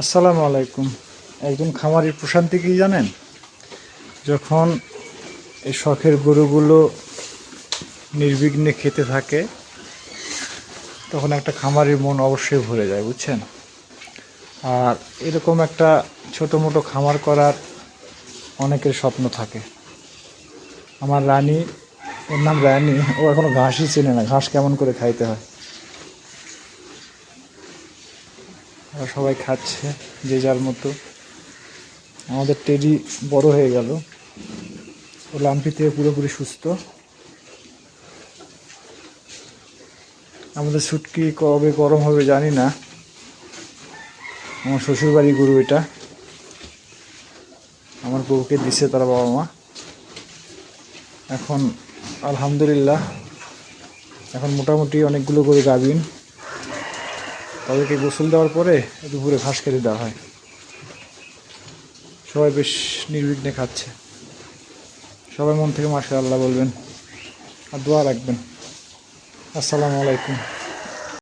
আসসালামু আলাইকুম। একজন খামারির প্রশান্তি কি জানেন? যখন এই শখের গরুগুলো নির্বিঘ্নে খেতে থাকে, তখন একটা খামারির মন অবশ্যই ভরে যায়, বুঝছেন? আর এরকম একটা ছোটো মোটো খামার করার অনেকের স্বপ্ন থাকে। আমার রানী, ওর নাম রানী, ও এখনো ঘাসই চেনে না, ঘাস কেমন করে খাইতে হয়। ওরা সবাই খাচ্ছে যে যার মতো। আমাদের টেডি বড় হয়ে গেল, ও লাম্পি থেকে পুরোপুরি সুস্থ। আমাদের ছুটকি কবে গরম হবে জানি না। আমার শ্বশুরবাড়ি গরু এটা, আমার বউকে দিছে তার বাবা মা। এখন আলহামদুলিল্লাহ, এখন মোটামুটি অনেকগুলো গরু গাভিন। তাদেরকে গোসল দেওয়ার পরে দুপুরে ঘাস খেতে দেওয়া হয়। সবাই বেশ নির্বিঘ্নে খাচ্ছে। সবাই মন থেকে মাশাআল্লাহ বলবেন আর দোয়া রাখবেন। আসসালামু আলাইকুম।